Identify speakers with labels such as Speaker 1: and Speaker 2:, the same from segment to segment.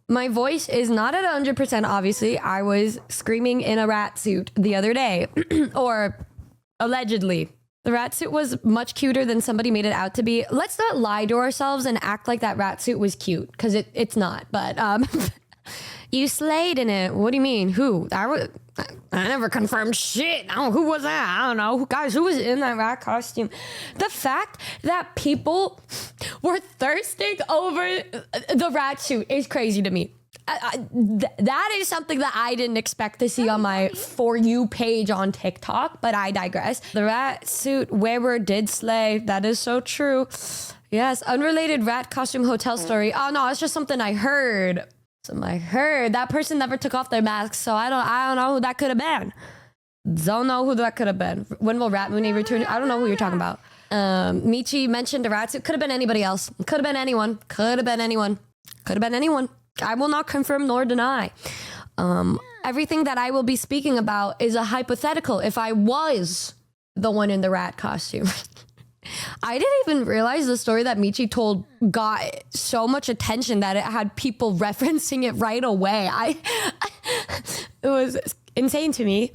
Speaker 1: my voice is not at 100%, obviously. I was screaming in a rat suit the other day, or allegedly. The rat suit was much cuter than somebody made it out to be. Let's not lie to ourselves and act like that rat suit was cute, because it's not. But you slayed in it. What do you mean? Who? I never confirmed shit. Oh, who was that? I don't know. Guys, who was in that rat costume? The fact that people were thirsting over the rat suit is crazy to me. That is something that I didn't expect to see on my For You page on TikTok, but I digress. The rat suit wearer did slay. That is so true. Yes, unrelated rat costume hotel story. Oh no, it's just something I heard. That person never took off their mask, so I don't know who that could have been. Don't know who that could have been. When will Ratmune return? I don't know who you're talking about. Michi mentioned a rat suit. Could have been anybody else. Could have been anyone. Could have been anyone. Could have been anyone. I will not confirm nor deny. Everything that I will be speaking about is a hypothetical. If I was the one in the rat costume. I didn't even realize the story that Michi told got so much attention that it had people referencing it right away. It was insane to me.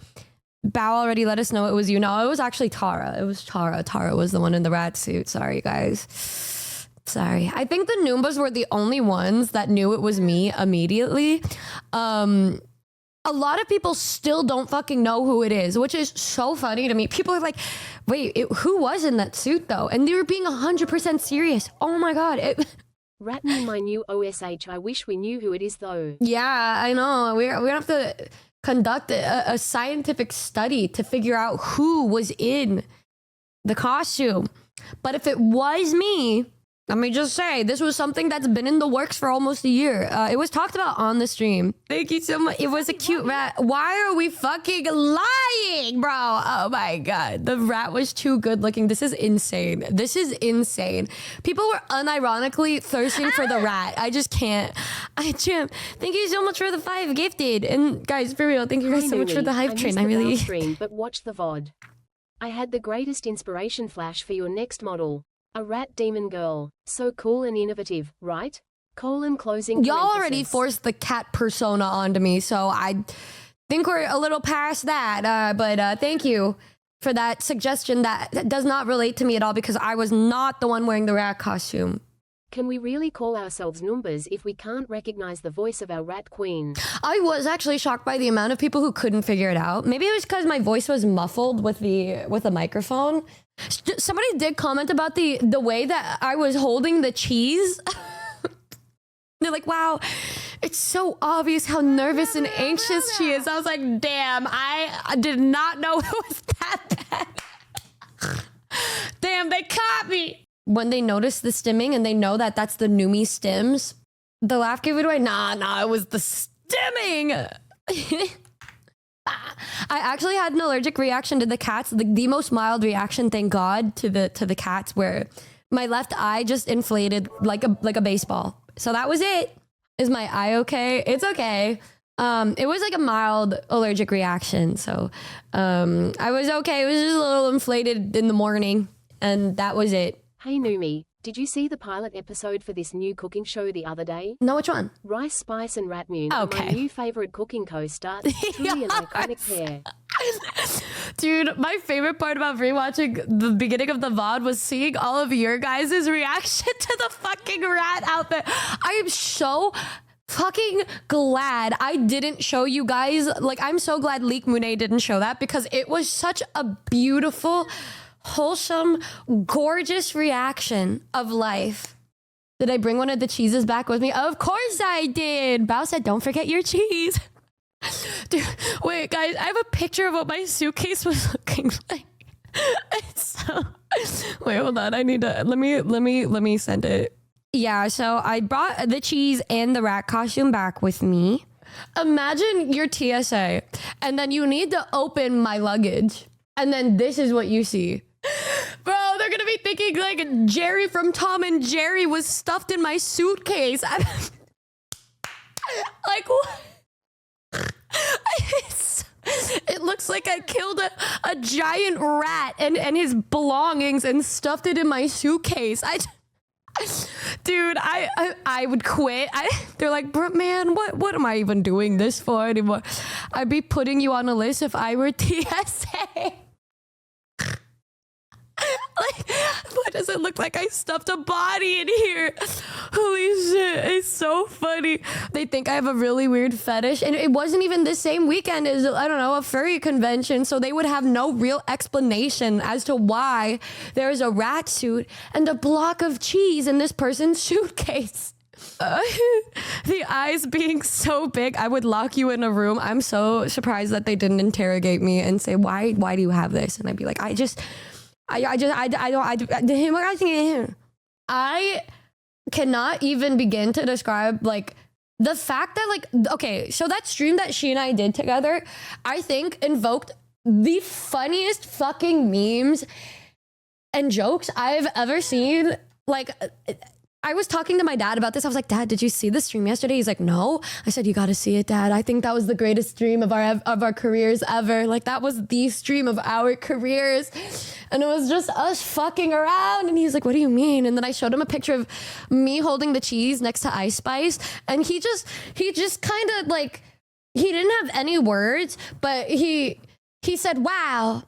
Speaker 1: Bao already let us know it was you. No, it was actually Tara. It was Tara. Tara was the one in the rat suit. Sorry, guys. Sorry. I think the Noombas were the only ones that knew it was me immediately. A lot of people still don't fucking know who it is, which is so funny to me. People are like, wait, who was in that suit though? And they were being 100% serious. Oh my God.
Speaker 2: Ratmune, my new OSH. I wish we knew who it is though.
Speaker 1: Yeah, I know. We're gonna have to conduct a scientific study to figure out who was in the costume. But if it was me, let me just say, this was something that's been in the works for almost a year. It was talked about on the stream. Thank you so much. It was a cute rat. Why are we fucking lying, bro? Oh my God. The rat was too good looking. This is insane. This is insane. People were unironically thirsting for the rat. I just can't. Thank you so much for the 5 gifted. And guys, for real, thank you guys so much for the hype train. I really...
Speaker 2: stream, but watch the VOD. I had the greatest inspiration flash for your next model. A rat demon girl. So cool and innovative, right? Closing.
Speaker 1: Y'all already forced the cat persona onto me, so I think we're a little past that. But thank you for that suggestion that does not relate to me at all because I was not the one wearing the rat costume.
Speaker 2: Can we really call ourselves Noombas if we can't recognize the voice of our rat queen?
Speaker 1: I was actually shocked by the amount of people who couldn't figure it out. Maybe it was because my voice was muffled with the microphone. Somebody did comment about the way that I was holding the cheese. They're like, wow, it's so obvious how nervous and anxious she is. I was like, damn, I did not know it was that bad. Damn, they caught me. When they notice the stimming and they know that that's the Numi stims, the laugh gave it away. Nah, it was the stimming. I actually had an allergic reaction to the cats, the most mild reaction, thank God, to the cats, where my left eye just inflated like a baseball. So that was it. Is my eye okay? It's okay. It was like a mild allergic reaction, so I was okay. It was just a little inflated in the morning, and that was it.
Speaker 2: Hey Numi, did you see the pilot episode for this new cooking show the other day?
Speaker 1: No, which one?
Speaker 2: Rice, Spice and Ratmune,
Speaker 1: okay.
Speaker 2: My new favorite cooking co-star. Truly an iconic pair.
Speaker 1: Dude, my favorite part about rewatching the beginning of the VOD was seeing all of your guys' reaction to the fucking rat outfit. I am so fucking glad I didn't show you guys. Like, I'm so glad Nihmune didn't show that because it was such a beautiful, wholesome, gorgeous reaction of life. Did I bring one of the cheeses back with me? Of course I did. Bao said, don't forget your cheese. Dude, wait, guys, I have a picture of what my suitcase was looking like. Wait, hold on. I need to, let me send it. Yeah, so I brought the cheese and the rat costume back with me. Imagine your TSA, and then you need to open my luggage, and then this is what you see. Bro, they're gonna be thinking like Jerry from Tom and Jerry was stuffed in my suitcase. Like, what? It looks like I killed a giant rat and his belongings and stuffed it in my suitcase. Dude, Dude, I would quit. They're like, bro, man, what am I even doing this for anymore? I'd be putting you on a list if I were TSA. Like, what does it look like? I stuffed a body in here. Holy shit, it's so funny. They think I have a really weird fetish, and it wasn't even the same weekend as, I don't know, a furry convention, so they would have no real explanation as to why there's a rat suit and a block of cheese in this person's suitcase. The eyes being so big, I would lock you in a room. I'm so surprised that they didn't interrogate me and say, why do you have this? And I'd be like, I cannot even begin to describe like the fact that like, okay, so that stream that she and I did together, I think invoked the funniest fucking memes and jokes I've ever seen. Like, I was talking to my dad about this. I was like, Dad, did you see the stream yesterday? He's like, no. I said, you got to see it, Dad. I think that was the greatest stream of our careers ever. Like, that was the stream of our careers. And it was just us fucking around. And he's like, what do you mean? And then I showed him a picture of me holding the cheese next to Ice Spice. And he just kind of like, he didn't have any words, but he said, wow,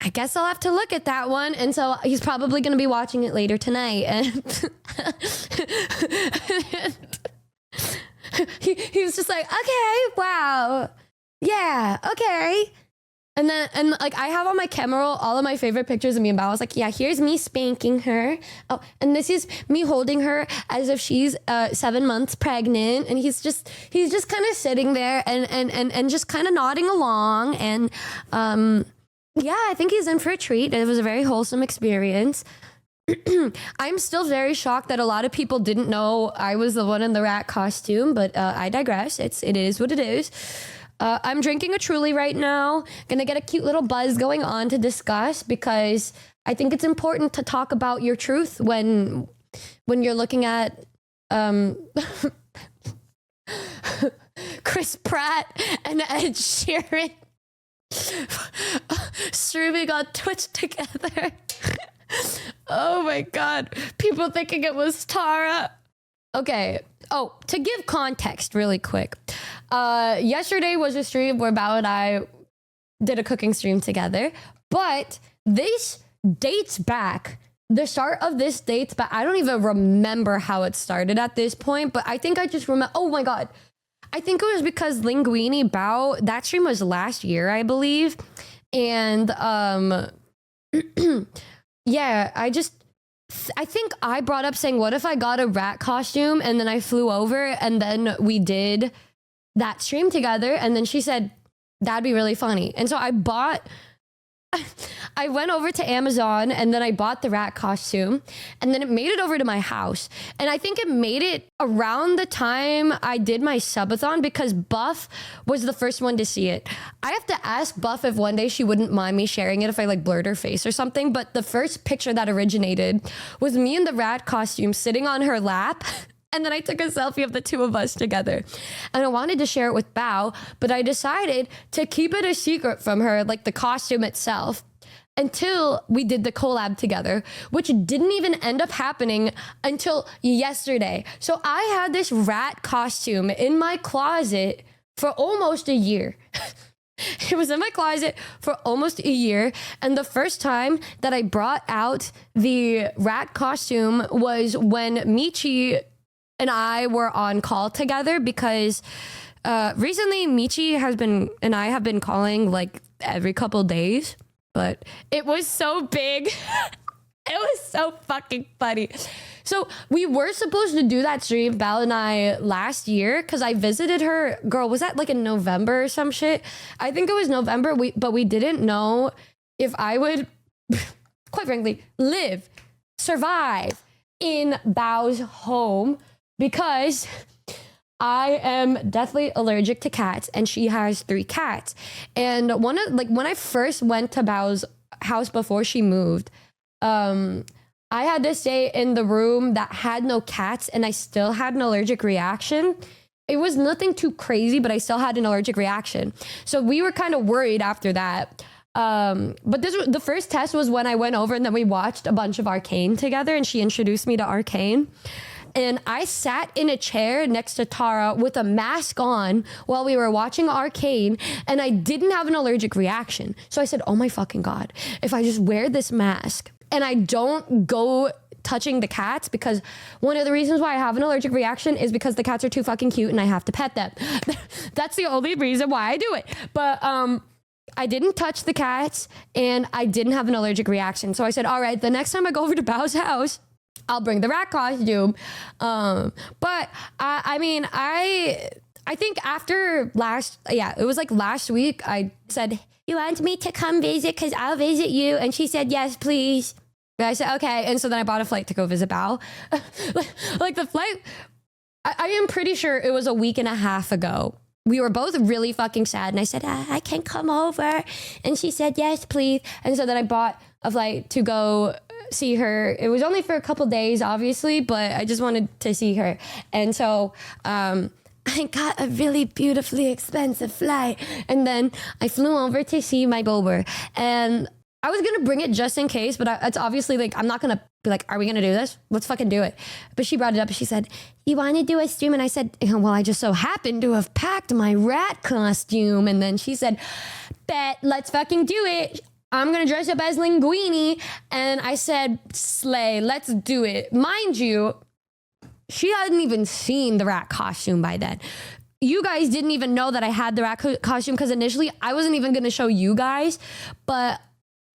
Speaker 1: I guess I'll have to look at that one. And so he's probably going to be watching it later tonight. And he was just like, okay, wow. Yeah, okay. And like I have on my camera roll all of my favorite pictures of me and Bao. I was like, yeah, here's me spanking her. Oh, and this is me holding her as if she's 7 months pregnant. And he's just kind of sitting there and just kind of nodding along. And yeah, I think he's in for a treat. It was a very wholesome experience. I'm still very shocked that a lot of people didn't know I was the one in the rat costume, but I digress. It is what it is. I'm drinking a Truly right now. Gonna get a cute little buzz going on to discuss because I think it's important to talk about your truth when you're looking at Chris Pratt and Ed Sheeran streaming on Twitch together. Oh my god, people thinking it was Tara. Okay, oh, to give context really quick, yesterday was a stream where Bao and I did a cooking stream together, but this dates back, the start of this dates back, I don't even remember how it started at this point, but I think I just remember, oh my god, I think it was because Linguini Bao, that stream was last year, I believe. And yeah, I think I brought up saying, what if I got a rat costume? And then I flew over and then we did that stream together. And then she said, that'd be really funny. And so I went over to Amazon and then I bought the rat costume and then it made it over to my house. And I think it made it around the time I did my subathon because Buff was the first one to see it. I have to ask Buff if one day she wouldn't mind me sharing it if I like blurred her face or something. But the first picture that originated was me in the rat costume sitting on her lap. And then I took a selfie of the two of us together. And I wanted to share it with Bao, but I decided to keep it a secret from her, like the costume itself, until we did the collab together, which didn't even end up happening until yesterday. So I had this rat costume in my closet for almost a year. It was in my closet for almost a year. And the first time that I brought out the rat costume was when Michi and I were on call together because recently Michi and I have been calling like every couple days, but it was so big. It was so fucking funny. So we were supposed to do that stream, Val and I, last year because I visited her. Girl, was that like in November or some shit? I think it was November, but we didn't know if I would, quite frankly, survive in Bao's home. Because I am deathly allergic to cats and she has 3 cats. And when I first went to Bao's house before she moved, I had to stay in the room that had no cats and I still had an allergic reaction. It was nothing too crazy, but I still had an allergic reaction. So we were kind of worried after that. But the first test was when I went over and then we watched a bunch of Arcane together and she introduced me to Arcane. And I sat in a chair next to Tara with a mask on while we were watching Arcane, and I didn't have an allergic reaction. So I said, oh my fucking God, if I just wear this mask and I don't go touching the cats, because one of the reasons why I have an allergic reaction is because the cats are too fucking cute and I have to pet them. That's the only reason why I do it. But I didn't touch the cats and I didn't have an allergic reaction. So I said, all right, the next time I go over to Bao's house, I'll bring the rat costume. But I mean, I think after it was like last week, I said, you want me to come visit? Cause I'll visit you. And she said, yes, please. And I said, okay. And so then I bought a flight to go visit Bao. Like the flight, I am pretty sure it was a week and a half ago. We were both really fucking sad. And I said, I can come over. And she said, yes, please. And so then I bought a flight to go see her. It was only for a couple days, obviously, but I just wanted to see her. And so I got a really beautifully expensive flight. And then I flew over to see my Bober. And I was going to bring it just in case, but it's obviously like, I'm not going to be like, are we going to do this? Let's fucking do it. But she brought it up and she said, you want to do a stream? And I said, well, I just so happened to have packed my rat costume. And then she said, bet, let's fucking do it. I'm going to dress up as Linguini. And I said, slay, let's do it. Mind you, she hadn't even seen the rat costume by then. You guys didn't even know that I had the rat costume because initially I wasn't even going to show you guys. But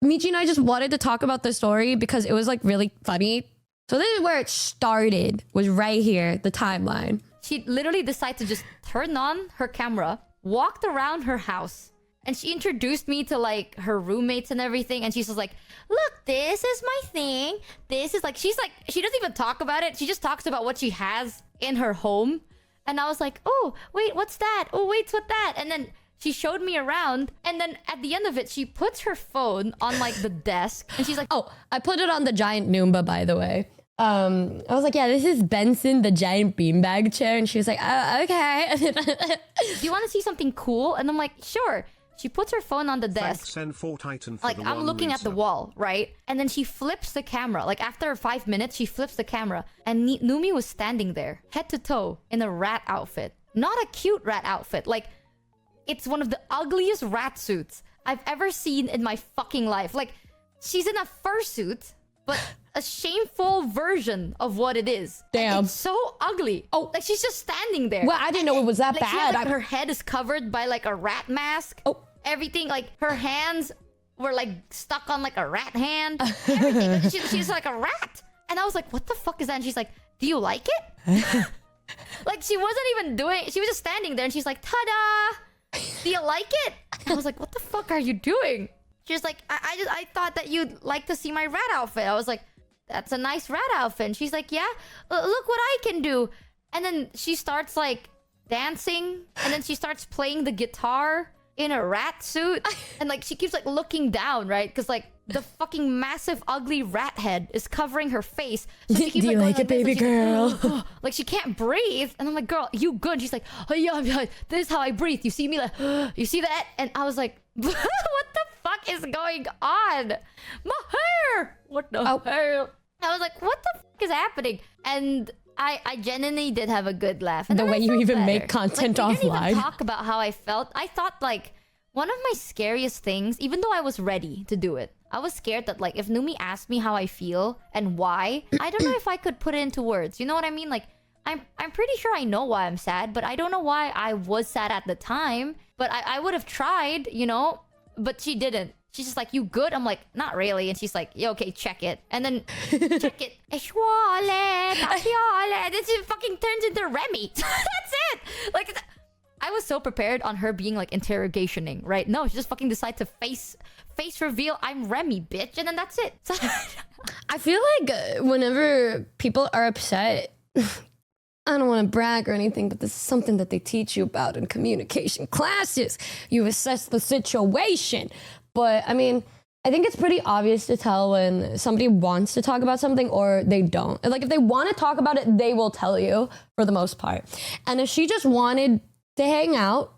Speaker 1: Michi and I just wanted to talk about the story because it was like really funny. So this is where it started, was right here, the timeline.
Speaker 3: She literally decided to just turn on her camera, walked around her house, and she introduced me to like her roommates and everything. And she's just like, look, this is my thing. This is like, she doesn't even talk about it. She just talks about what she has in her home. And I was like, oh, wait, what's that? Oh, wait, what's that? And then she showed me around, and then at the end of it, she puts her phone on like the desk, and she's like,
Speaker 1: oh, I put it on the giant Noomba, by the way. I was like, yeah, this is Benson, the giant beanbag chair. And she was like, oh, okay.
Speaker 3: do you want to see something cool? And I'm like, sure. She puts her phone on the desk. Like, I'm looking at the wall, right? And then she flips the camera. Like, after 5 minutes, she flips the camera. And Numi was standing there, head to toe, in a rat outfit. Not a cute rat outfit. Like, it's one of the ugliest rat suits I've ever seen in my fucking life. Like, she's in a fursuit, but a shameful version of what it is.
Speaker 1: Damn.
Speaker 3: It's so ugly. Oh, like she's just standing there.
Speaker 1: Well, I didn't know it was that
Speaker 3: like,
Speaker 1: bad.
Speaker 3: Has, like, her head is covered by like a rat mask. Oh. Everything, like her hands were like stuck on like a rat hand. Everything. She's like a rat. And I was like, what the fuck is that? And she's like, do you like it? Like, she wasn't even doing, she was just standing there and she's like, ta-da! Do you like it? And I was like, what the fuck are you doing? She's like, I thought that you'd like to see my rat outfit. I was like, that's a nice rat outfit. And she's like, yeah, look what I can do. And then she starts like dancing, and then she starts playing the guitar in a rat suit. And like she keeps like looking down, right? Because like the fucking massive ugly rat head is covering her face. So she keeps,
Speaker 1: do you like it, baby girl?
Speaker 3: Like she can't breathe. And I'm like, girl, you good? And she's like, oh yeah, this is how I breathe. You see me like, you see that? And I was like, what the fuck is going on? My hair! What the hell? I was like, what the fuck is happening? And I genuinely did have a good laugh. And
Speaker 1: the way you even make content
Speaker 3: like,
Speaker 1: offline.
Speaker 3: We didn't even talk about how I felt. I thought like one of my scariest things, even though I was ready to do it, I was scared that like if Numi asked me how I feel and why, I don't know if I could put it into words. You know what I mean? Like I'm pretty sure I know why I'm sad, but I don't know why I was sad at the time. But I would have tried, you know, but she didn't. She's just like, you good? I'm like, not really. And she's like, yeah, okay, check it. And then check it. And then she fucking turns into Remy. That's it. Like, I was so prepared on her being like interrogationing, right? No, she just fucking decided to face reveal, I'm Remy, bitch. And then that's it. So
Speaker 1: I feel like whenever people are upset, I don't want to brag or anything, but this is something that they teach you about in communication classes. You assess the situation. But I mean, I think it's pretty obvious to tell when somebody wants to talk about something or they don't. Like if they want to talk about it, they will tell you for the most part. And if she just wanted to hang out,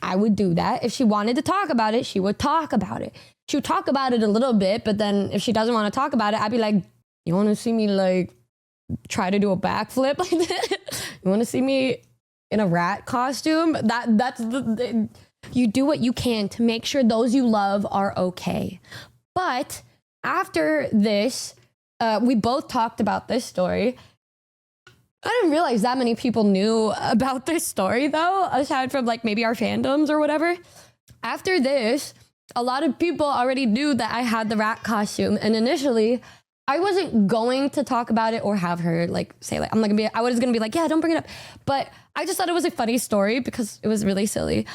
Speaker 1: I would do that. If she wanted to talk about it, she would talk about it. She would talk about it a little bit, but then if she doesn't want to talk about it, I'd be like, you want to see me like try to do a backflip like that. You want to see me in a rat costume? That's you do what you can to make sure those you love are okay. But after this, we both talked about this story. I didn't realize that many people knew about this story though, aside from like maybe our fandoms or whatever. After this, a lot of people already knew that I had the rat costume, and initially I wasn't going to talk about it or have her like say like I was gonna be like, yeah, don't bring it up. But I just thought it was a funny story because it was really silly.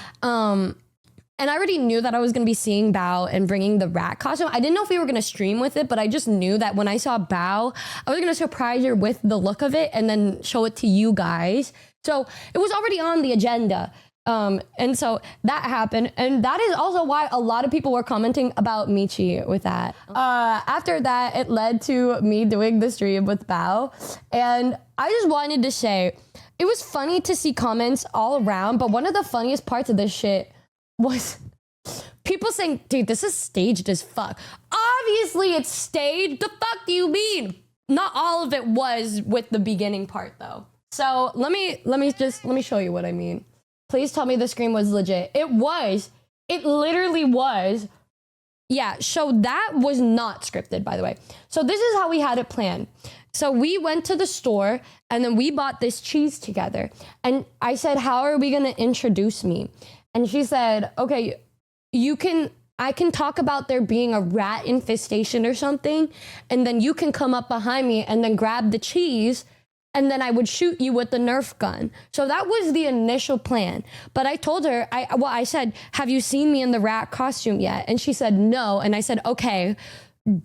Speaker 1: And I already knew that I was going to be seeing Bao and bringing the rat costume. I didn't know if we were going to stream with it, but I just knew that when I saw Bao, I was going to surprise her with the look of it and then show it to you guys. So it was already on the agenda. And so that happened. And that is also why a lot of people were commenting about Michi with that. After that, it led to me doing the stream with Bao. And I just wanted to say, it was funny to see comments all around, but one of the funniest parts of this shit was people saying, dude, this is staged as fuck. Obviously it's staged. The fuck do you mean? Not all of it was with the beginning part though. So let me show you what I mean. Please tell me the scream was legit. It was. It literally was. Yeah, so that was not scripted, by the way. So this is how we had it planned. So we went to the store and then we bought this cheese together. And I said, how are we gonna introduce me? And she said, okay, I can talk about there being a rat infestation or something, and then you can come up behind me and then grab the cheese, and then I would shoot you with the Nerf gun. So that was the initial plan. But I told her, I said, have you seen me in the rat costume yet? And she said, no. And I said, okay,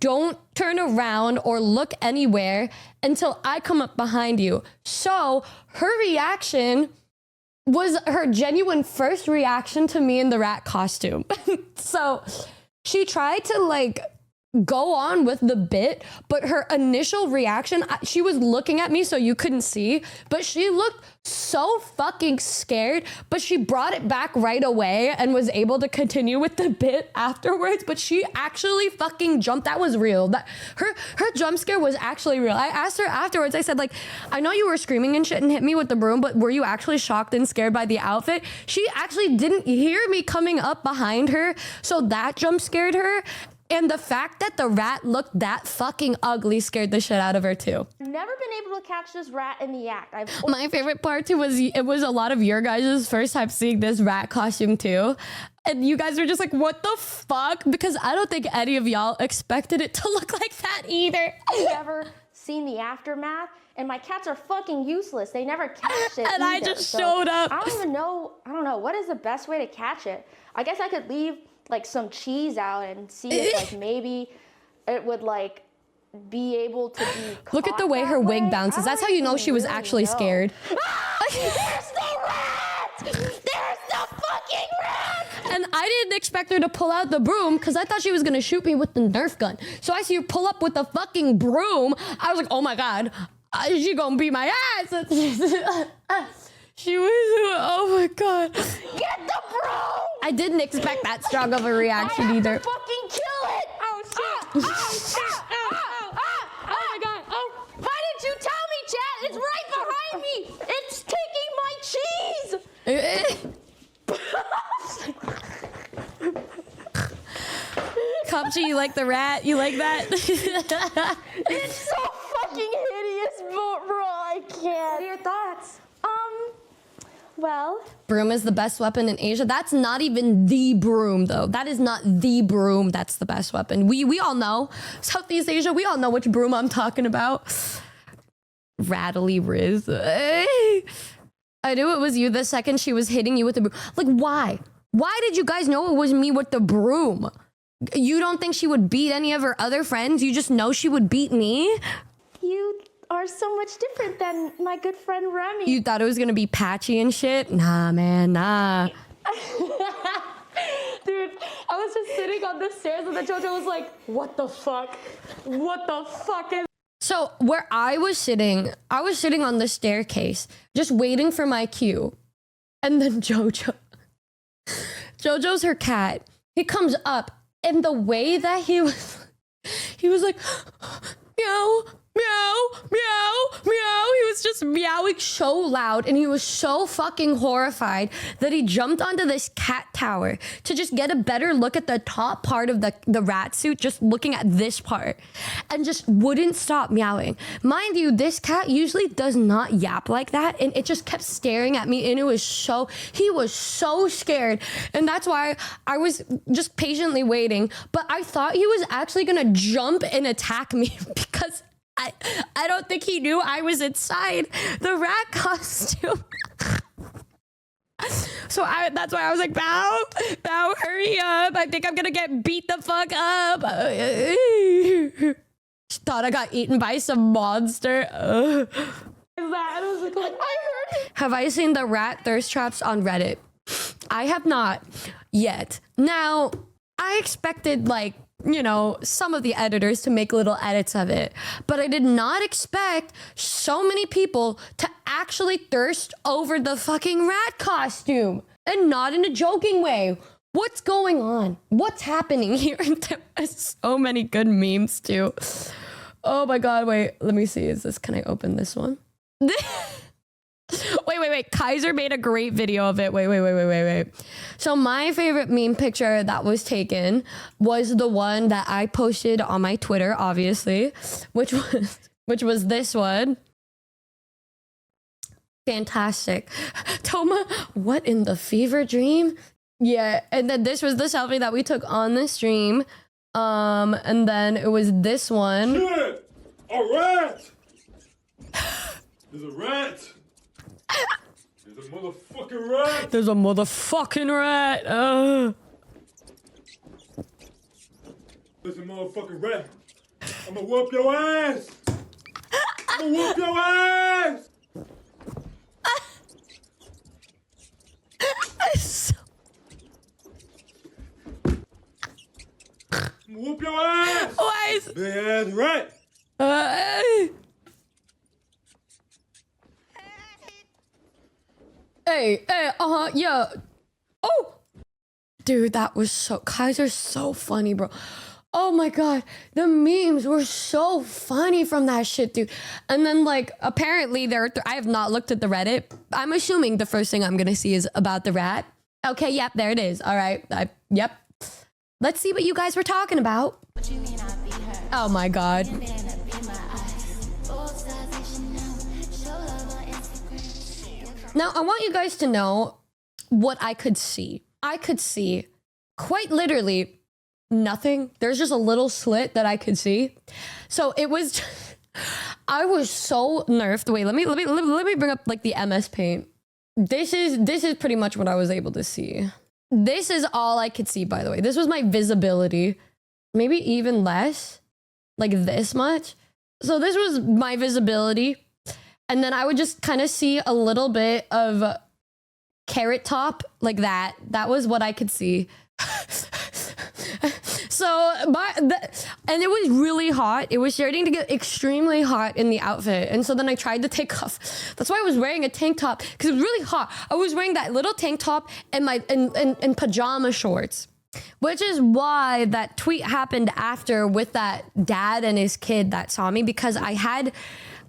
Speaker 1: don't turn around or look anywhere until I come up behind you. So her reaction was her genuine first reaction to me in the rat costume. So she tried to like go on with the bit, but her initial reaction, she was looking at me so you couldn't see, but she looked so fucking scared, but she brought it back right away and was able to continue with the bit afterwards. But she actually fucking jumped. That was real. That her jump scare was actually real. I asked her afterwards, I said like, I know you were screaming and shit and hit me with the broom, but were you actually shocked and scared by the outfit? She actually didn't hear me coming up behind her, so that jump scared her. And the fact that the rat looked that fucking ugly scared the shit out of her too.
Speaker 4: Never been able to catch this rat in the act.
Speaker 1: My favorite part too was it was a lot of your guys' first time seeing this rat costume too. And you guys were just like, what the fuck? Because I don't think any of y'all expected it to look like that either.
Speaker 4: I've never seen the aftermath, and my cats are fucking useless. They never catch it
Speaker 1: And
Speaker 4: either.
Speaker 1: I just showed up.
Speaker 4: I don't know. What is the best way to catch it? I guess I could leave like some cheese out and see if like maybe it would like be able to be caught.
Speaker 1: Look at the way her wig bounces. That's how you know she was actually scared.
Speaker 4: Ah, there's the rat! There's the fucking rat!
Speaker 1: And I didn't expect her to pull out the broom because I thought she was gonna shoot me with the Nerf gun. So I see her pull up with the fucking broom. I was like, oh my God, she gonna beat my ass. She was, oh my God.
Speaker 4: Get the broom!
Speaker 1: I didn't expect that strong of a reaction either.
Speaker 4: Fucking kill it! Oh shit! Oh shit! Oh my God! Oh! Why didn't you tell me, Chad? It's right behind me. It's taking my cheese.
Speaker 1: Kapchi, you like the rat? You like that?
Speaker 4: It's so fucking hideous, bro. I can't. What are your thoughts? Well,
Speaker 1: Broom is the best weapon in Asia. That's not even the broom, though. That is not the broom that's the best weapon. We all know. Southeast Asia, we all know which broom I'm talking about. Rattly Riz. I knew it was you the second she was hitting you with the broom. Like, why? Why did you guys know it was me with the broom? You don't think she would beat any of her other friends? You just know she would beat me?
Speaker 4: you are so much different than my good friend Remy.
Speaker 1: You thought it was gonna be patchy and shit? Nah, man, nah.
Speaker 4: Dude, I was just sitting on the stairs and the JoJo was like, what the fuck? What the fuck is...
Speaker 1: So where I was sitting on the staircase, just waiting for my cue. And then Jojo's her cat. He comes up, and the way that he was like, meow, meow, meow, meow. He was just meowing so loud, and he was so fucking horrified that he jumped onto this cat tower to just get a better look at the top part of the rat suit, just looking at this part, and just wouldn't stop meowing. Mind you, this cat usually does not yap like that, and it just kept staring at me, and he was so scared, and that's why I was just patiently waiting, but I thought he was actually gonna jump and attack me because I don't think he knew I was inside the rat costume. So that's why I was like, Bow, hurry up. I think I'm gonna get beat the fuck up. Thought I got eaten by some monster. Have I seen the rat thirst traps on Reddit? I have not yet. Now, I expected, like, you know, some of the editors to make little edits of it, but I did not expect so many people to actually thirst over the fucking rat costume, and not in a joking way. What's going on? What's happening here? There are so many good memes too. Oh my god, wait, let me see. Can I open this one? Wait. Kaiser made a great video of it. Wait. So my favorite meme picture that was taken was the one that I posted on my Twitter, obviously, which was this one. Fantastic. Toma, what in the fever dream? Yeah, and then this was the selfie that we took on the stream. And then it was this one.
Speaker 5: Shit! A rat! There's a rat! There's a motherfucking rat!
Speaker 1: There's a motherfucking rat!
Speaker 5: There's a motherfucking rat! I'ma whoop your ass! I'ma whoop your ass! I'ma whoop your ass!
Speaker 1: Why is...
Speaker 5: Big ass rat!
Speaker 1: Hey, yeah. Oh! Dude, that was so... Kaiser's so funny, bro. Oh my god, the memes were so funny from that shit, dude. And then, like, apparently I have not looked at the Reddit. I'm assuming the first thing I'm gonna see is about the rat. Okay, yep, there it is. All right, yep. Let's see what you guys were talking about. Oh my god. Now, I want you guys to know what I could see. I could see, quite literally, nothing. There's just a little slit that I could see. So it was, I was so nerfed. Wait, let me bring up like the MS Paint. This is pretty much what I was able to see. This is all I could see, by the way. This was my visibility. Maybe even less, like this much. So this was my visibility. And then I would just kind of see a little bit of carrot top like that. That was what I could see. So, and it was really hot. It was starting to get extremely hot in the outfit. And so then I tried to take off. That's why I was wearing a tank top, because it was really hot. I was wearing that little tank top and my and pajama shorts, which is why that tweet happened after with that dad and his kid that saw me, because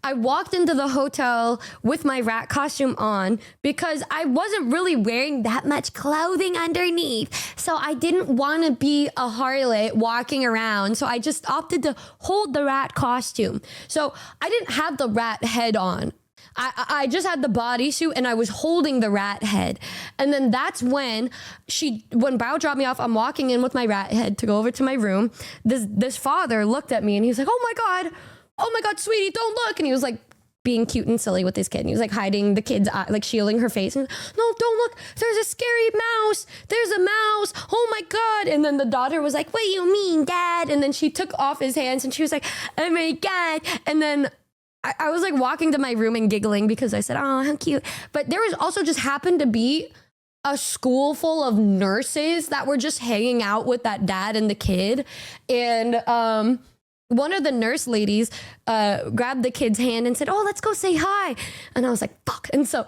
Speaker 1: I walked into the hotel with my rat costume on because I wasn't really wearing that much clothing underneath. So I didn't want to be a harlot walking around. So I just opted to hold the rat costume. So I didn't have the rat head on. I just had the bodysuit and I was holding the rat head. And then that's when Bao dropped me off, I'm walking in with my rat head to go over to my room. This father looked at me and he was like, oh my God, sweetie, don't look. And he was like being cute and silly with his kid. And he was like hiding the kid's eye, like shielding her face. And no, don't look. There's a scary mouse. There's a mouse. Oh my God. And then the daughter was like, what do you mean, Dad? And then she took off his hands and she was like, oh my God. And then I was like walking to my room and giggling because I said, oh, how cute. But there was also just happened to be a school full of nurses that were just hanging out with that dad and the kid. And, one of the nurse ladies grabbed the kid's hand and said, oh, let's go say hi. And I was like, fuck. And so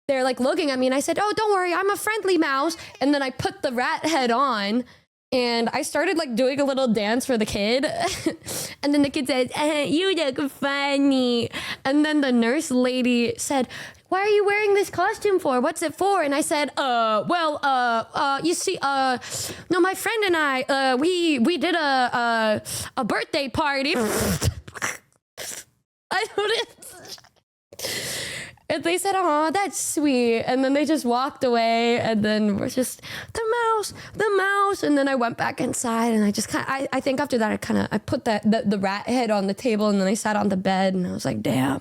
Speaker 1: they're like looking at me and I said, oh, don't worry, I'm a friendly mouse. And then I put the rat head on And I started like doing a little dance for the kid. And then the kid said, you look funny. And then the nurse lady said, why are you wearing this costume for? What's it for? And I said, you see, no, my friend and I, we did a birthday party. I don't. And they said, oh, that's sweet. And then they just walked away. And then we're just, the mouse. And then I went back inside and I just I think after that, I put the rat head on the table and then I sat on the bed and I was like, damn.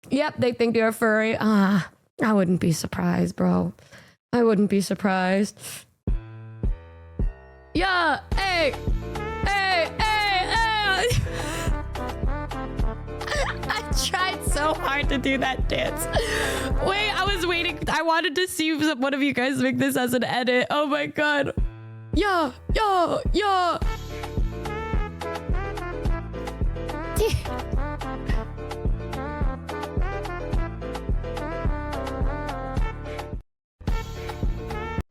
Speaker 1: Yep, they think you're a furry. I wouldn't be surprised, bro. I wouldn't be surprised. Yeah, hey. I tried so hard to do that dance. Wait, I was waiting. I wanted to see if one of you guys make this as an edit. Oh my god. Yeah.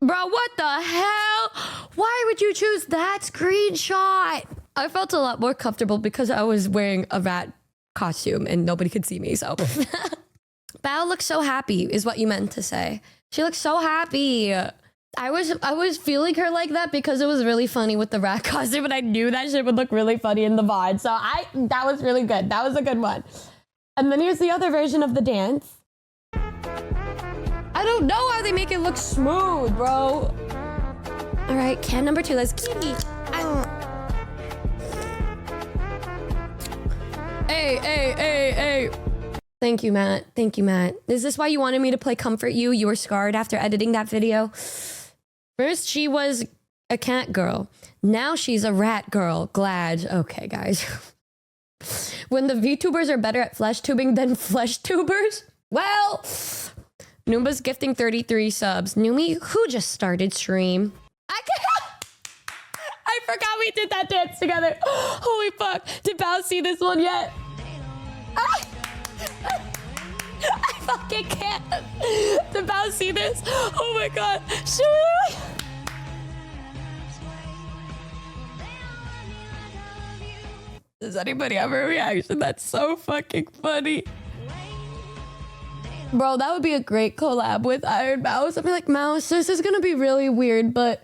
Speaker 1: Bro, what the hell? Why would you choose that screenshot? I felt a lot more comfortable because I was wearing a rat costume and nobody could see me, so. Bao looks so happy is what you meant to say. She looks so happy. I was feeling her like that because it was really funny with the rat costume and I knew that shit would look really funny in the VOD. So that was really good. That was a good one. And then here's the other version of the dance. I don't know how they make it look smooth, bro. All right, can number 2, let's keep it. Hey. Thank you, Matt. Is this why you wanted me to play Comfort You? You were scarred after editing that video? First, she was a cat girl. Now she's a rat girl. Glad. Okay, guys. When the VTubers are better at flesh tubing than flesh tubers? Well, Noomba's gifting 33 subs. Numi, who just started stream? I forgot we did that dance together. Holy fuck. Did Bao see this one yet? I fucking can't. Did Bao see this? Oh my god. Shylily. Does anybody have a reaction? That's so fucking funny. Bro, that would be a great collab with Iron Mouse. I'd be like, Mouse, this is gonna be really weird, but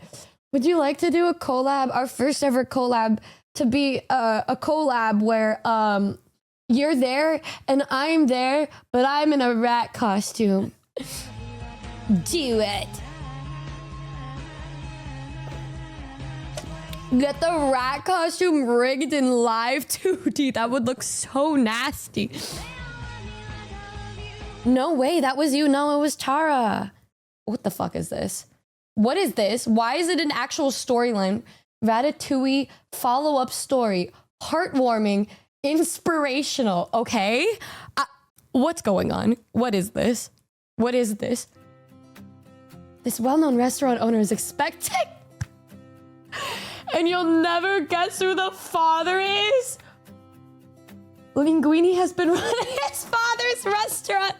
Speaker 1: would you like to do a collab, our first ever collab, to be a collab where you're there and I'm there, but I'm in a rat costume. Do it. Get the rat costume rigged in live 2D. That would look so nasty. No way, that was you. No, it was Tara. What the fuck is this? What is this? Why is it an actual storyline? Ratatouille follow-up story. Heartwarming. Inspirational. Okay? What's going on? What is this? What is this? This well-known restaurant owner is expecting. And you'll never guess who the father is? Linguini has been running his father's restaurant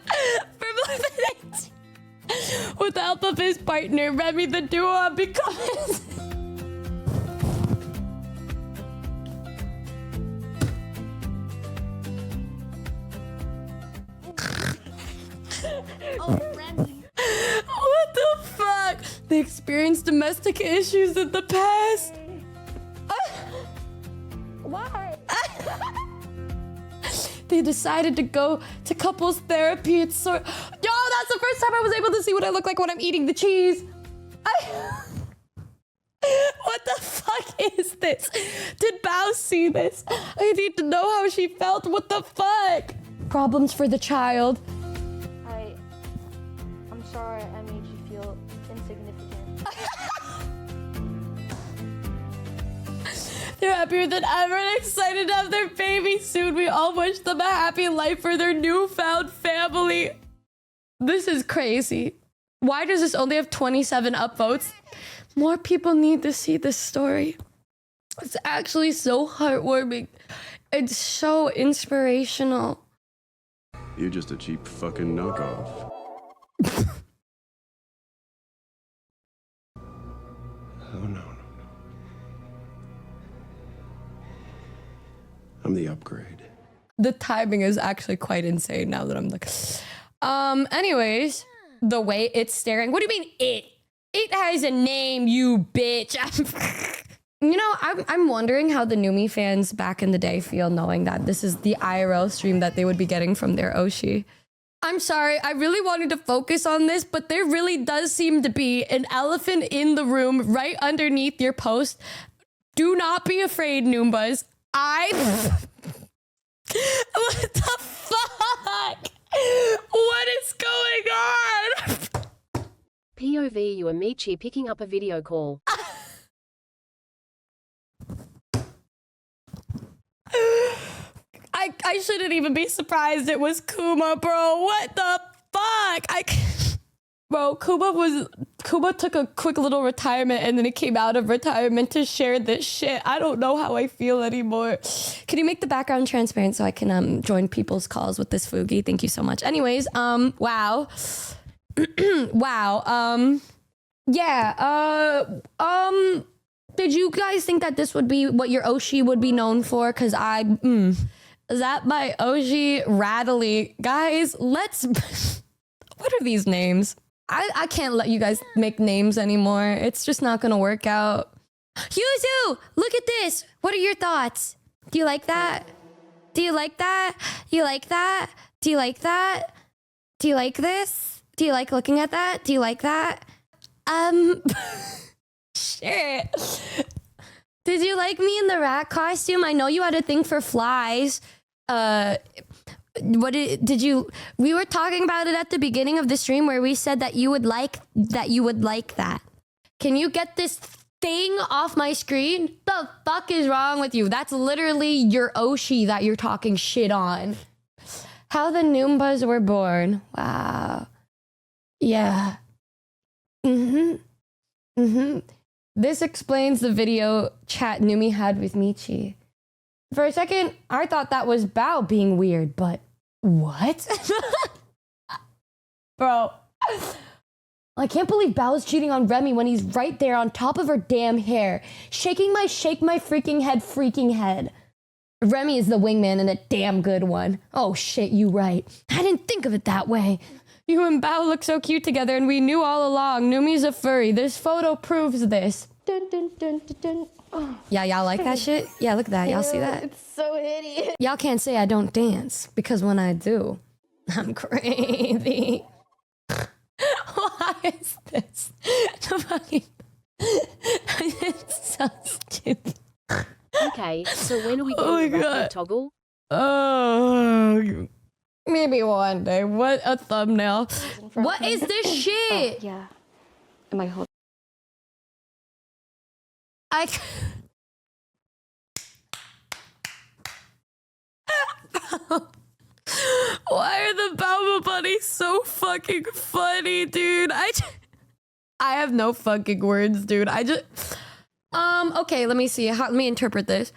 Speaker 1: for more than 8 with the help of his partner, Remy the duo have become his...
Speaker 3: Oh, Remy.
Speaker 1: What the fuck? They experienced domestic issues in the past. Why? They decided to go to couples therapy. It's so... Yo, that's the first time I was able to see what I look like when I'm eating the cheese. What the fuck is this? Did Bao see this? I need to know how she felt. What the fuck? Problems for the child.
Speaker 4: I'm sorry I made you feel insignificant.
Speaker 1: They're happier than ever and excited to have their baby soon. We all wish them a happy life for their newfound family. This is crazy. Why does this only have 27 upvotes? More people need to see this story. It's actually so heartwarming. It's so inspirational.
Speaker 6: You're just a cheap fucking knockoff. I'm the upgrade.
Speaker 1: The timing is actually quite insane now that I'm like... Anyways, the way it's staring... What do you mean it? It has a name, you bitch. You know, I'm wondering how the Numi fans back in the day feel knowing that this is the IRL stream that they would be getting from their Oshi. I'm sorry, I really wanted to focus on this, but there really does seem to be an elephant in the room right underneath your post. Do not be afraid, Noombas. What the fuck? What is going on?
Speaker 2: POV, you are Michi picking up a video call.
Speaker 1: I shouldn't even be surprised it was Kuma, bro. What the fuck? Bro, Kuma took a quick little retirement and then he came out of retirement to share this shit. I don't know how I feel anymore. Can you make the background transparent so I can join people's calls with this Fugi? Thank you so much. Anyways, wow. Wow. Yeah, did you guys think that this would be what your Oshi would be known for? Cause is that my Oshi Rattly? Guys, let's, what are these names? I can't let you guys make names anymore. It's just not gonna work out. Yuzu, look at this. What are your thoughts? Do you like that? Do you like that? You like that? Do you like that? Do you like this? Do you like looking at that? Do you like that? Shit. Did you like me in the rat costume? I know you had a thing for flies. We were talking about it at the beginning of the stream where we said that you would like that. Can you get this thing off my screen? The fuck is wrong with you? That's literally your Oshi that you're talking shit on. How the Noombas were born. Wow. Yeah. This explains the video chat Numi had with Michi. For a second, I thought that was Bao being weird, but what? Bro, I can't believe Bao's cheating on Remy when he's right there on top of her damn hair, shake my freaking head. Remy is the wingman and a damn good one. Oh shit, you right. I didn't think of it that way. You and Bao look so cute together and we knew all along. Numi's a furry. This photo proves this.
Speaker 4: Dun, dun, dun, dun, dun. Oh.
Speaker 1: Yeah, y'all like that shit? Yeah, look at that. Y'all see that?
Speaker 4: It's so hideous.
Speaker 1: Y'all can't say I don't dance because when I do, I'm crazy. Why is this? It's so stupid.
Speaker 2: Okay, so when are we
Speaker 1: Oh my
Speaker 2: getting the
Speaker 1: God.
Speaker 2: toggle?
Speaker 1: Oh, maybe one day. What a thumbnail. What is this shit?
Speaker 4: Oh, yeah. Am I holding?
Speaker 1: Why are the Bauba bunnies so fucking funny, dude? I have no fucking words, dude. Okay, let me see. Let me interpret this.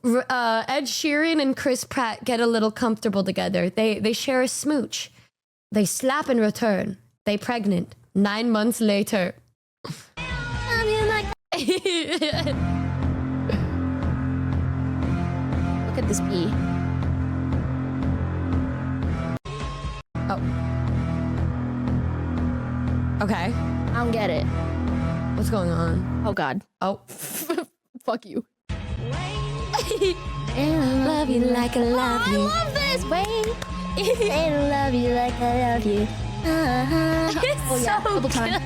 Speaker 1: Ed Sheeran and Chris Pratt get a little comfortable together. They share a smooch. They slap in return. They pregnant. 9 months later.
Speaker 3: Look at this bee.
Speaker 1: Oh. Okay.
Speaker 3: I don't get it.
Speaker 1: What's going on?
Speaker 3: Oh God.
Speaker 1: Oh. Fuck you.
Speaker 3: And love you like I love you. I love this. Wait. And love you like I love you. Oh yeah,
Speaker 1: so
Speaker 3: double time.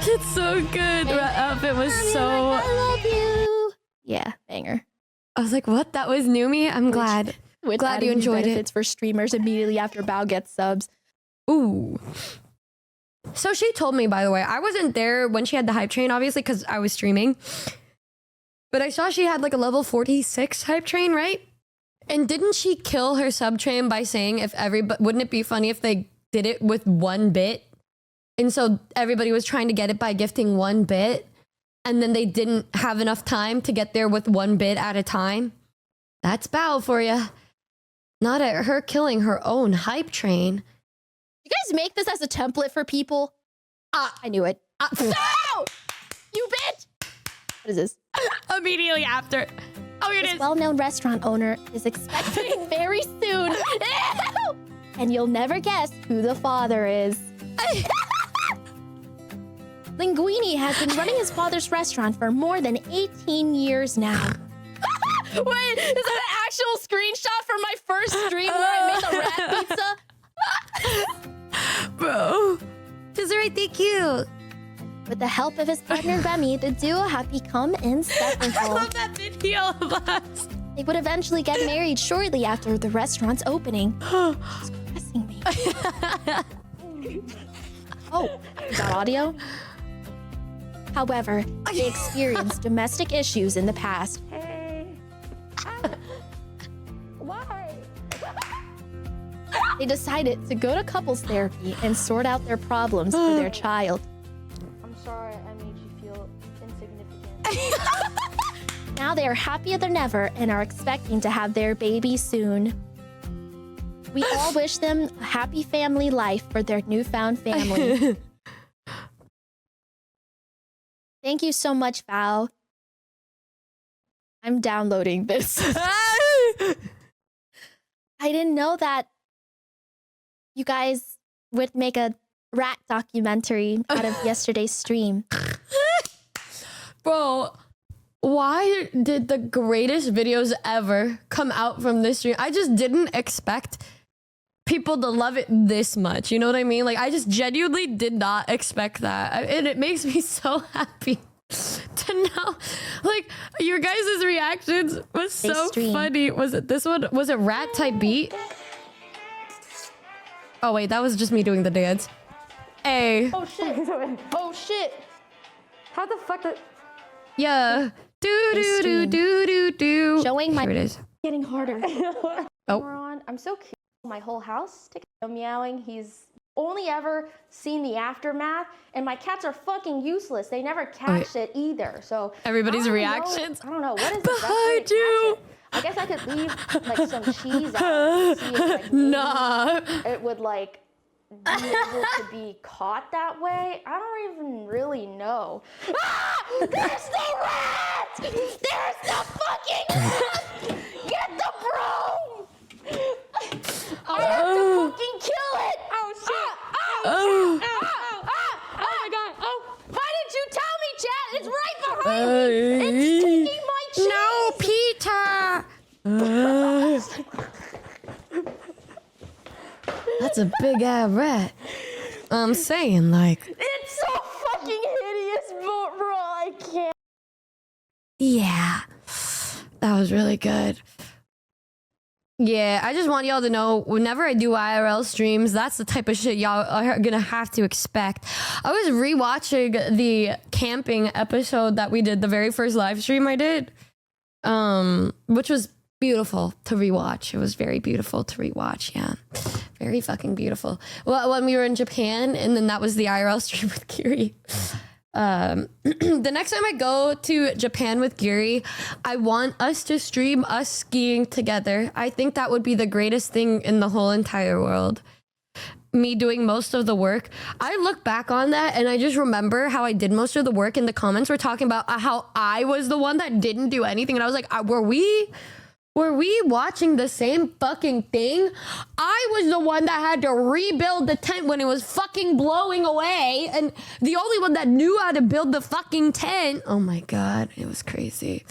Speaker 1: It's so good. That outfit was so...
Speaker 3: I love you. Yeah, banger.
Speaker 1: I was like, what? That was Numi? I'm glad.
Speaker 3: With
Speaker 1: Glad you
Speaker 3: adding new
Speaker 1: enjoyed it.
Speaker 3: benefits for streamers immediately after Bao gets subs.
Speaker 1: Ooh. So she told me, by the way, I wasn't there when she had the hype train, obviously, because I was streaming. But I saw she had like a level 46 hype train, right? And didn't she kill her sub train by saying wouldn't it be funny if they did it with 1 bit? And so everybody was trying to get it by gifting 1 bit. And then they didn't have enough time to get there with 1 bit at a time. That's Bao for you. Not at her killing her own hype train.
Speaker 3: You guys make this as a template for people? I knew it. No! You bitch! What is this?
Speaker 1: Immediately after. Oh, here it
Speaker 6: This
Speaker 1: is.
Speaker 6: well-known restaurant owner is expecting very soon. And you'll never guess who the father is. Linguini has been running his father's restaurant for more than 18 years now.
Speaker 3: Wait, is that an actual screenshot from my first stream where I made the rat pizza?
Speaker 1: Bro. She's right there cute.
Speaker 6: With the help of his partner Remy, the duo have become
Speaker 1: I
Speaker 6: inseparable.
Speaker 1: love that video of us.
Speaker 6: They would eventually get married shortly after the restaurant's opening. She's caressing me. Oh, is that audio? However, they experienced domestic issues in the past.
Speaker 4: Hey. Why?
Speaker 6: They decided to go to couples therapy and sort out their problems for their child.
Speaker 4: I'm sorry I made you feel insignificant.
Speaker 6: Now they are happier than ever and are expecting to have their baby soon. We all wish them a happy family life for their newfound family. Thank you so much, Val. I'm downloading this. I didn't know that you guys would make a rat documentary out of yesterday's stream.
Speaker 1: Bro, why did the greatest videos ever come out from this stream? I just didn't expect people to love it this much. You know what I mean? Like, I just genuinely did not expect that. And it makes me so happy to know. Like, your guys' reactions was so funny. Was it this one? Was it rat type beat? Oh, wait, that was just me doing the dance. Hey.
Speaker 4: Oh shit! Oh shit! How the fuck did...
Speaker 1: Yeah. Do.
Speaker 6: Showing my
Speaker 1: Here it is.
Speaker 6: getting harder.
Speaker 1: Oh.
Speaker 4: Moron. I'm so cute. My whole house meowing. He's only ever seen the aftermath, and my cats are fucking useless. They never catch it either. So
Speaker 1: Everybody's
Speaker 4: I don't know-
Speaker 1: reactions.
Speaker 4: I don't know what is the best way
Speaker 1: Behind
Speaker 4: to
Speaker 1: you.
Speaker 4: catch it. I guess I could leave like some cheese out and see if like, maybe
Speaker 1: Nah.
Speaker 4: it would like be able to be caught that way. I don't even really know. Ah! There's the rat! There's the fucking rat! Get the broom! I have to fucking kill it! Oh shit! Oh my god! Oh! Why didn't you tell me, Chad? It's right behind me! It's taking my cheese!
Speaker 1: No, Peter. That's a big ass rat. I'm saying, like,
Speaker 4: It's so fucking hideous, bro. I can't.
Speaker 1: yeah, that was really good. Yeah, I just want y'all to know, whenever I do IRL streams, that's the type of shit y'all are gonna have to expect. I was rewatching the camping episode that we did, the very first live stream I did, which was beautiful to rewatch. It was very beautiful to rewatch, yeah. Very fucking beautiful. Well, when we were in Japan, and then that was the IRL stream with Kiri. The next time I go to Japan with Giri, I want us to stream us skiing together. I think that would be the greatest thing in the whole entire world. Me doing most of the work. I look back on that and I just remember how I did most of the work, and the comments were talking about how I was the one that didn't do anything. And I was like, were we watching the same fucking thing? I was the one that had to rebuild the tent when it was fucking blowing away, and the only one that knew how to build the fucking tent. Oh my god, it was crazy.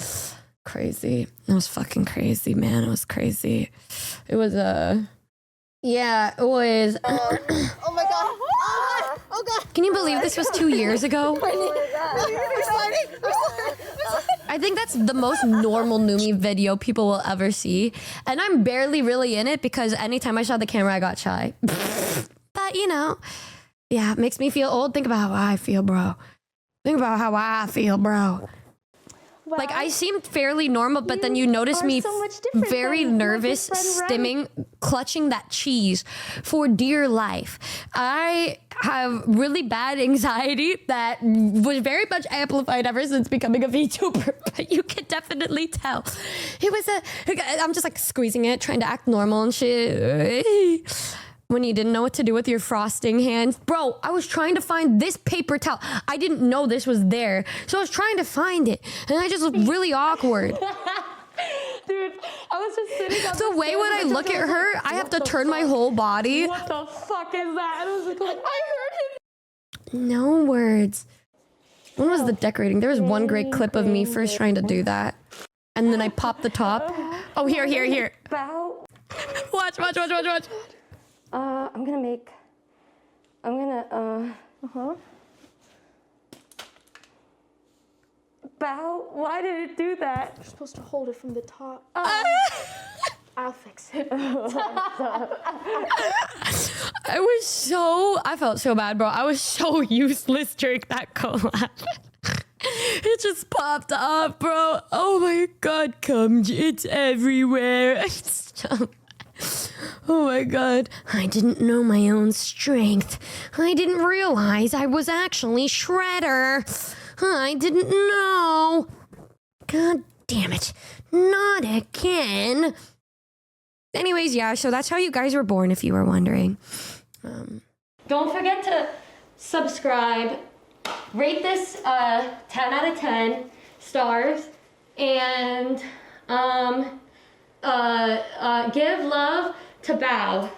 Speaker 1: Crazy. It was fucking crazy, man. It was crazy. It was yeah, it was.
Speaker 3: Oh my god. Oh god.
Speaker 1: Can you believe this was 2 years ago? I think that's the most normal Numi video people will ever see. And I'm barely really in it because anytime I shot the camera, I got shy. But, you know, yeah, it makes me feel old. Think about how I feel, bro. Think about how I feel, bro.
Speaker 4: Well,
Speaker 1: Like, I seemed fairly normal, but then you notice
Speaker 4: are
Speaker 1: me
Speaker 4: so much different
Speaker 1: very
Speaker 4: than your
Speaker 1: nervous,
Speaker 4: good friend Remy.
Speaker 1: clutching that cheese for dear life. I have really bad anxiety that was very much amplified ever since becoming a VTuber, but you can definitely tell. It was I'm just like squeezing it, trying to act normal and shit. When you didn't know what to do with your frosting hands. Bro, I was trying to find this paper towel. I didn't know this was there. So I was trying to find it. And I just looked really awkward.
Speaker 4: Dude, I was just sitting on
Speaker 1: The way when I look at her, I have to turn my whole body.
Speaker 4: What the fuck is that? And I was like, I heard him.
Speaker 1: No words. When was the decorating? There was one great clip of me first trying to do that. And then I popped the top. Oh, here.
Speaker 4: Bow.
Speaker 1: Watch.
Speaker 4: I'm gonna. Bow. Why did it do that? You're supposed to hold it from the top. I'll fix it.
Speaker 1: I felt so bad, bro. I was so useless during that collab. It just popped up, bro. Oh my god, it's everywhere. Oh my god. I didn't know my own strength. I didn't realize I was actually Shredder. I didn't know. God damn it. Not again. Anyways, yeah, so that's how you guys were born, if you were wondering. Don't forget to subscribe, rate this 10 out of 10 stars, and give love to Bao.